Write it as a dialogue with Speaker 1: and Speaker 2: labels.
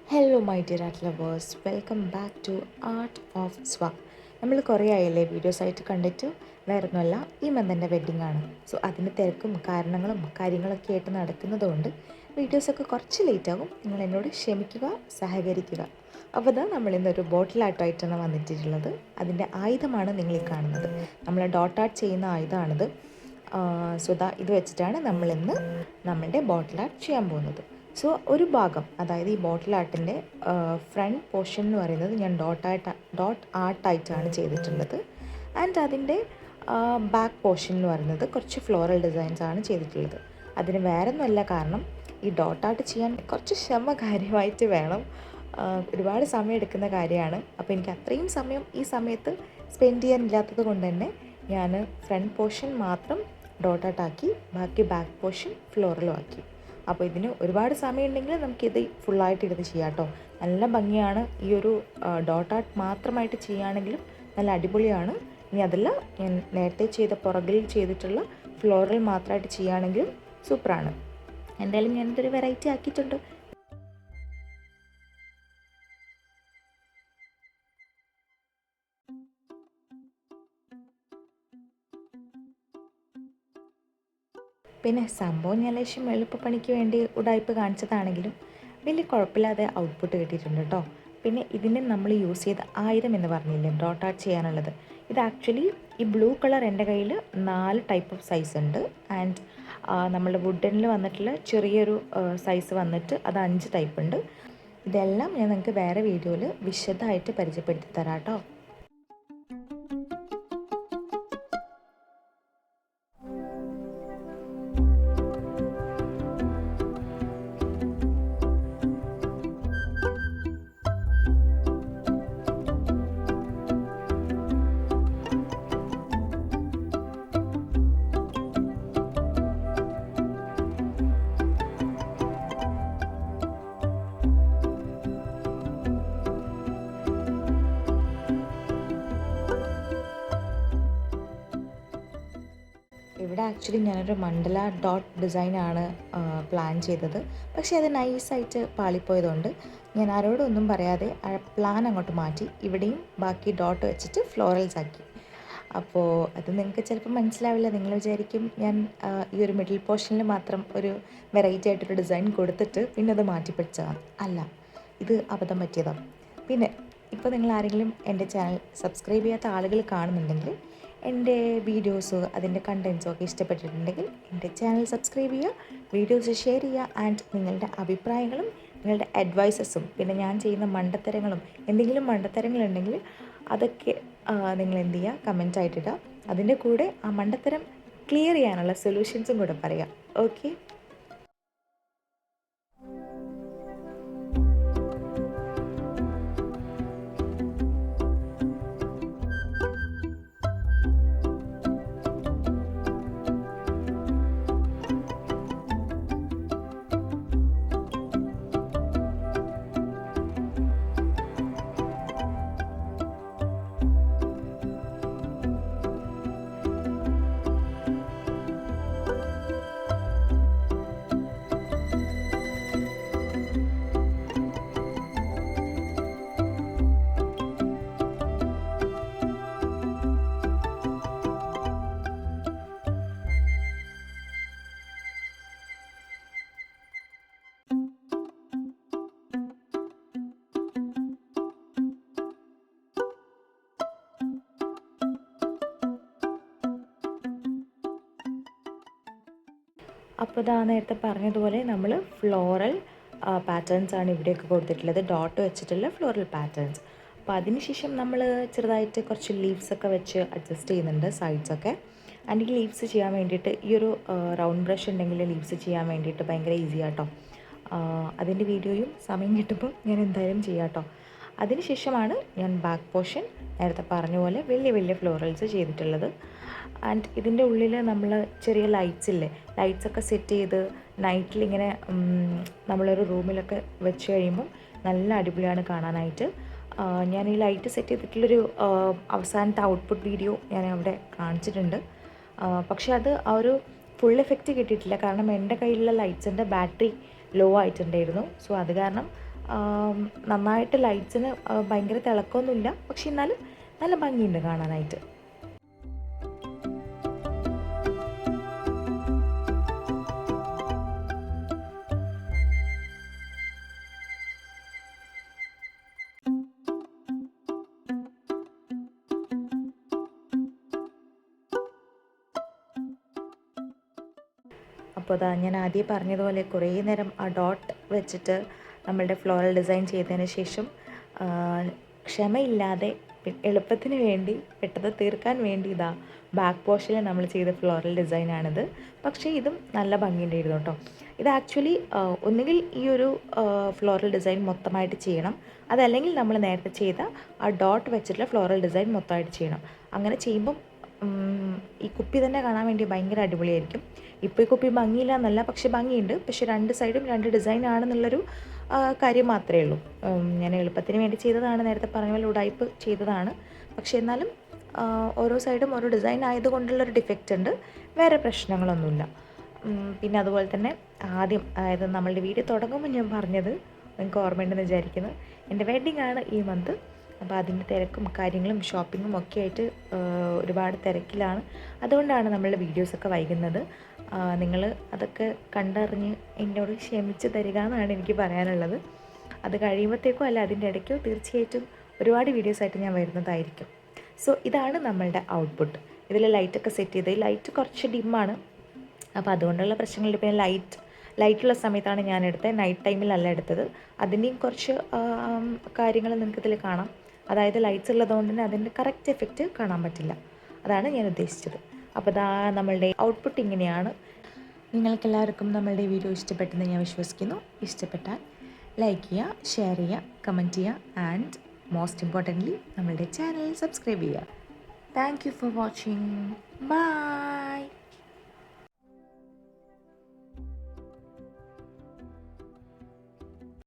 Speaker 1: Hello my dear art lovers, welcome back to art of സ്വപ്പ്. നമ്മൾ കുറേ ആയല്ലേ videos ആയിട്ട് കണ്ടിട്ട്. വേറൊന്നുമല്ല, ഈ മന്ത് വെഡ്ഡിങ് ആണ്. സോ അതിൻ്റെ തിരക്കും കാരണങ്ങളും കാര്യങ്ങളൊക്കെ ആയിട്ട് നടക്കുന്നതുകൊണ്ട് വീഡിയോസൊക്കെ കുറച്ച് ലേറ്റ് ആകും. നിങ്ങൾ എന്നോട് ക്ഷമിക്കുക, സഹകരിക്കുക. അപ്പോൾ ഇതാ നമ്മളിന്നൊരു ബോട്ടിൽ ആർട്ടായിട്ടാണ് വന്നിട്ടുള്ളത്. അതിൻ്റെ ആയുധമാണ് നിങ്ങൾ ഈ കാണുന്നത്. നമ്മൾ ഡോട്ട് ആർട്ട് ചെയ്യുന്ന ആയുധമാണിത്. സോ ഇത് വെച്ചിട്ടാണ് നമ്മളിന്ന് നമ്മളുടെ ബോട്ടിൽ ആർട്ട് ചെയ്യാൻ പോകുന്നത്. സോ ഒരു ഭാഗം, അതായത് ഈ ബോട്ടിൽ ആർട്ടിൻ്റെ ഫ്രണ്ട് പോർഷൻ എന്ന് പറയുന്നത് ഞാൻ ഡോട്ട് ആർട്ടായിട്ടാണ് ചെയ്തിട്ടുള്ളത്. ആൻഡ് അതിൻ്റെ ബാക്ക് പോർഷൻ എന്ന് പറയുന്നത് കുറച്ച് ഫ്ലോറൽ ഡിസൈൻസ് ആണ് ചെയ്തിട്ടുള്ളത്. അതിന് വേറെ ഒന്നുമല്ല, കാരണം ഈ ഡോട്ട് ആർട്ട് ചെയ്യാൻ കുറച്ച് ക്ഷമ കാര്യമായിട്ട് വേണം. ഒരുപാട് സമയം എടുക്കുന്ന കാര്യമാണ്. അപ്പോൾ എനിക്ക് അത്രയും സമയം ഈ സമയത്ത് സ്പെൻഡ് ചെയ്യാനില്ലാത്തത് കൊണ്ട് തന്നെ ഞാൻ ഫ്രണ്ട് പോർഷൻ മാത്രം ഡോട്ട് ആർട്ടാക്കി, ബാക്കി ബാക്ക് പോർഷൻ ഫ്ലോറലും ആക്കി. അപ്പോൾ ഇതിന് ഒരുപാട് സമയം ഉണ്ടെങ്കിൽ നമുക്കിത് ഫുള്ളായിട്ട് ഇരുന്ന് ചെയ്യാം കേട്ടോ. നല്ല ഭംഗിയാണ്. ഈ ഒരു ഡോട്ട് ആർട്ട് മാത്രമായിട്ട് ചെയ്യുകയാണെങ്കിലും നല്ല അടിപൊളിയാണ്. ഇനി അതല്ല, ഞാൻ നേരത്തെ ചെയ്ത പുറകിൽ ചെയ്തിട്ടുള്ള ഫ്ലോറൽ മാത്രമായിട്ട് ചെയ്യുകയാണെങ്കിലും സൂപ്പറാണ്. എന്തായാലും ഞാനിതൊരു വെറൈറ്റി ആക്കിയിട്ടുണ്ട്. പിന്നെ സംഭവം ഞാൻ ലേശം എളുപ്പപ്പണിക്ക് വേണ്ടി ഉടായ്പ് കാണിച്ചതാണെങ്കിലും വലിയ കുഴപ്പമില്ലാതെ ഔട്ട്പുട്ട് കിട്ടിയിട്ടുണ്ട് കേട്ടോ. പിന്നെ ഇതിന് നമ്മൾ യൂസ് ചെയ്ത ആയുധം എന്ന് പറഞ്ഞില്ലേ ഡോട്ട് ആർട്ട് ചെയ്യാനുള്ളത്, ഇത് ആക്ച്വലി ഈ ബ്ലൂ കളർ എൻ്റെ കയ്യിൽ 4 ടൈപ്പ് ഓഫ് സൈസ് ഉണ്ട്. ആൻഡ് നമ്മളുടെ വുഡനിൽ വന്നിട്ടുള്ള ചെറിയൊരു സൈസ് വന്നിട്ട് അത് 5 ടൈപ്പ് ഉണ്ട്. ഇതെല്ലാം ഞാൻ നിങ്ങൾക്ക് വേറെ വീഡിയോയിൽ വിശദമായിട്ട് പരിചയപ്പെടുത്തി തരാം കേട്ടോ. ഇവിടെ ആക്ച്വലി ഞാനൊരു മണ്ഡല ഡോട്ട് ഡിസൈനാണ് പ്ലാൻ ചെയ്തത്. പക്ഷേ അത് നൈസായിട്ട് പാളിപ്പോയതുകൊണ്ട് ഞാൻ ആരോടൊന്നും പറയാതെ ആ പ്ലാൻ അങ്ങോട്ട് മാറ്റി ഇവിടെയും ബാക്കി ഡോട്ട് വെച്ചിട്ട് ഫ്ലോറൽസ് ആക്കി. അപ്പോൾ അത് നിങ്ങൾക്ക് ചിലപ്പോൾ മനസ്സിലാവില്ല. നിങ്ങൾ വിചാരിക്കും ഞാൻ ഈ ഒരു മിഡിൽ പോർഷനിൽ മാത്രം ഒരു വെറൈറ്റി ആയിട്ടൊരു ഡിസൈൻ കൊടുത്തിട്ട് പിന്നെ അത് മാറ്റിപ്പിടിച്ചതാണ്. അല്ല, ഇത് അബദ്ധം പറ്റിയതാണ്. പിന്നെ ഇപ്പോൾ നിങ്ങൾ ആരെങ്കിലും എൻ്റെ ചാനൽ സബ്സ്ക്രൈബ് ചെയ്യാത്ത ആളുകൾ കാണുന്നുണ്ടെങ്കിൽ, എൻ്റെ വീഡിയോസ് അതിൻ്റെ കണ്ടൻസും ഒക്കെ ഇഷ്ടപ്പെട്ടിട്ടുണ്ടെങ്കിൽ എൻ്റെ ചാനൽ സബ്സ്ക്രൈബ് ചെയ്യുക, വീഡിയോസ് ഷെയർ ചെയ്യുക. ആൻഡ് നിങ്ങളുടെ അഭിപ്രായങ്ങളും നിങ്ങളുടെ അഡ്വൈസസും പിന്നെ ഞാൻ ചെയ്യുന്ന മണ്ടത്തരങ്ങളും എന്തെങ്കിലും മണ്ടത്തരങ്ങളുണ്ടെങ്കിൽ അതൊക്കെ നിങ്ങൾ എന്ത് ചെയ്യുക, കമൻ്റ് ആയിട്ടിടുക. അതിൻ്റെ കൂടെ ആ മണ്ടത്തരം ക്ലിയർ ചെയ്യാനുള്ള സൊല്യൂഷൻസും കൂടെ പറയാം. ഓക്കെ. അപ്പോൾ ഇതാ നേരത്തെ പറഞ്ഞതുപോലെ നമ്മൾ ഫ്ലോറൽ പാറ്റേൺസാണ് ഇവിടെയൊക്കെ കൊടുത്തിട്ടുള്ളത്, ഡോട്ട് വെച്ചിട്ടുള്ള ഫ്ലോറൽ പാറ്റേൺസ്. അപ്പോൾ അതിനുശേഷം നമ്മൾ ചെറുതായിട്ട് കുറച്ച് ലീവ്സൊക്കെ വെച്ച് അഡ്ജസ്റ്റ് ചെയ്യുന്നുണ്ട് സൈഡ്സൊക്കെ. ആൻഡ് ഈ ലീവ്സ് ചെയ്യാൻ വേണ്ടിയിട്ട് ഈ ഒരു റൗണ്ട് ബ്രഷ് ഉണ്ടെങ്കിൽ ലീവ്സ് ചെയ്യാൻ വേണ്ടിയിട്ട് ഭയങ്കര ഈസി ആട്ടോ. അതിൻ്റെ വീഡിയോയും സമയം കിട്ടുമ്പോൾ ഞാൻ എന്തായാലും ചെയ്യാം കേട്ടോ. അതിനുശേഷമാണ് ഞാൻ ബാക്ക് പോർഷൻ നേരത്തെ പറഞ്ഞ പോലെ വലിയ വലിയ ഫ്ലോറൽസ് ചെയ്തിട്ടുള്ളത്. ആൻഡ് ഇതിൻ്റെ ഉള്ളിൽ നമ്മൾ ചെറിയ ലൈറ്റ്സ് ഇല്ലേ, ലൈറ്റ്സൊക്കെ സെറ്റ് ചെയ്ത് നൈറ്റിലിങ്ങനെ നമ്മളൊരു റൂമിലൊക്കെ വെച്ച് കഴിയുമ്പം നല്ല അടിപൊളിയാണ് കാണാനായിട്ട്. ഞാൻ ഈ ലൈറ്റ് സെറ്റ് ചെയ്തിട്ടുള്ളൊരു അവസാനത്തെ ഔട്ട്പുട്ട് വീഡിയോ ഞാൻ അവിടെ കാണിച്ചിട്ടുണ്ട്. പക്ഷേ അത് ആ ഒരു ഫുൾ എഫക്റ്റ് കിട്ടിയിട്ടില്ല, കാരണം എൻ്റെ കയ്യിലുള്ള ലൈറ്റ്സിൻ്റെ ബാറ്ററി ലോ ആയിട്ടുണ്ടായിരുന്നു. സോ അത് കാരണം നന്നായിട്ട് ലൈറ്റ്സിന് ഭയങ്കര തിളക്കമൊന്നുമില്ല, പക്ഷെ എന്നാലും നല്ല ഭംഗിയുണ്ട് കാണാനായിട്ട്. അപ്പോൾ അതാ ഞാൻ ആദ്യം പറഞ്ഞതുപോലെ കുറേ നേരം ആ ഡോട്ട് വെച്ചിട്ട് നമ്മളുടെ ഫ്ലോറൽ ഡിസൈൻ ചെയ്തതിന് ശേഷം ക്ഷമയില്ലാതെ എളുപ്പത്തിന് വേണ്ടി പെട്ടെന്ന് തീർക്കാൻ വേണ്ടി ഇതാ ബാക്ക് പോർഷനിൽ നമ്മൾ ചെയ്ത ഫ്ലോറൽ ഡിസൈനാണിത്. പക്ഷേ ഇതും നല്ല ഭംഗിയുണ്ടായിരുന്നു കേട്ടോ. ഇത് ആക്ച്വലി ഒന്നുകിൽ ഈ ഒരു ഫ്ലോറൽ ഡിസൈൻ മൊത്തമായിട്ട് ചെയ്യണം, അതല്ലെങ്കിൽ നമ്മൾ നേരത്തെ ചെയ്ത ആ ഡോട്ട് വെച്ചിട്ടുള്ള ഫ്ലോറൽ ഡിസൈൻ മൊത്തമായിട്ട് ചെയ്യണം. അങ്ങനെ ചെയ്യുമ്പം ഈ കുപ്പി തന്നെ കാണാൻ വേണ്ടി ഭയങ്കര അടിപൊളിയായിരിക്കും. ഇപ്പോൾ ഈ കുപ്പി ഭംഗിയില്ല എന്നല്ല, പക്ഷെ ഭംഗിയുണ്ട്. പക്ഷെ രണ്ട് സൈഡും രണ്ട് ഡിസൈൻ ആണെന്നുള്ളൊരു കാര്യം മാത്രമേ ഉള്ളൂ. ഞാൻ എളുപ്പത്തിന് വേണ്ടി ചെയ്തതാണ്, നേരത്തെ പറഞ്ഞ പോലെ ഉടായ്പ് ചെയ്തതാണ്. പക്ഷെ എന്നാലും ഓരോ സൈഡും ഓരോ ഡിസൈൻ ആയതുകൊണ്ടുള്ളൊരു ഡിഫക്റ്റ് ഉണ്ട്, വേറെ പ്രശ്നങ്ങളൊന്നുമില്ല. പിന്നെ അതുപോലെ തന്നെ ആദ്യം, അതായത് നമ്മളുടെ വീഡിയോ തുടങ്ങുമ്പോൾ ഞാൻ പറഞ്ഞത് നിങ്ങൾക്ക് ഓർമ്മയുണ്ടെന്ന് വിചാരിക്കുന്നു, എൻ്റെ വെഡ്ഡിങ് ആണ് ഈ മന്ത്. അപ്പോൾ അതിൻ്റെ തിരക്കും കാര്യങ്ങളും ഷോപ്പിങ്ങും ഒക്കെ ആയിട്ട് ഒരുപാട് തിരക്കിലാണ്. അതുകൊണ്ടാണ് നമ്മളുടെ വീഡിയോസൊക്കെ വൈകുന്നത്. നിങ്ങൾ അതൊക്കെ കണ്ടറിഞ്ഞ് എന്നോട് ക്ഷമിച്ച് തരിക എന്നാണ് എനിക്ക് പറയാനുള്ളത്. അത് കഴിയുമ്പോഴത്തേക്കോ അല്ല അതിൻ്റെ ഇടയ്ക്കോ തീർച്ചയായിട്ടും ഒരുപാട് വീഡിയോസായിട്ട് ഞാൻ വരുന്നതായിരിക്കും. സോ ഇതാണ് നമ്മളുടെ ഔട്ട്പുട്ട്. ഇതിൽ ലൈറ്റൊക്കെ സെറ്റ് ചെയ്ത്, ലൈറ്റ് കുറച്ച് ഡിമ്മാണ്, അപ്പോൾ അതുകൊണ്ടുള്ള പ്രശ്നങ്ങളിൽ പിന്നെ ലൈറ്റുള്ള സമയത്താണ് ഞാൻ എടുത്തത്, നൈറ്റ് ടൈമിലല്ല എടുത്തത്. അതിൻ്റെയും കുറച്ച് കാര്യങ്ങൾ നിങ്ങൾക്കിതിൽ കാണാം. അതായത് ലൈറ്റ്സ് ഉള്ളതുകൊണ്ട് തന്നെ അതിൻ്റെ കറക്റ്റ് എഫക്റ്റ് കാണാൻ പറ്റില്ല. അതാണ് ഞാൻ ഉദ്ദേശിച്ചത്. അപ്പോൾ ഇതാ നമ്മളുടെ ഔട്ട്പുട്ട് ഇങ്ങനെയാണ്. നിങ്ങൾക്കെല്ലാവർക്കും നമ്മളുടെ വീഡിയോ ഇഷ്ടപ്പെട്ടെന്ന് ഞാൻ വിശ്വസിക്കുന്നു. ഇഷ്ടപ്പെട്ടാൽ ലൈക്ക് ചെയ്യുക, ഷെയർ ചെയ്യുക, കമൻറ്റ് ചെയ്യുക, ആൻഡ് മോസ്റ്റ് ഇമ്പോർട്ടൻ്റ്ലി നമ്മളുടെ ചാനൽ സബ്സ്ക്രൈബ് ചെയ്യുക. Thank you for watching. By.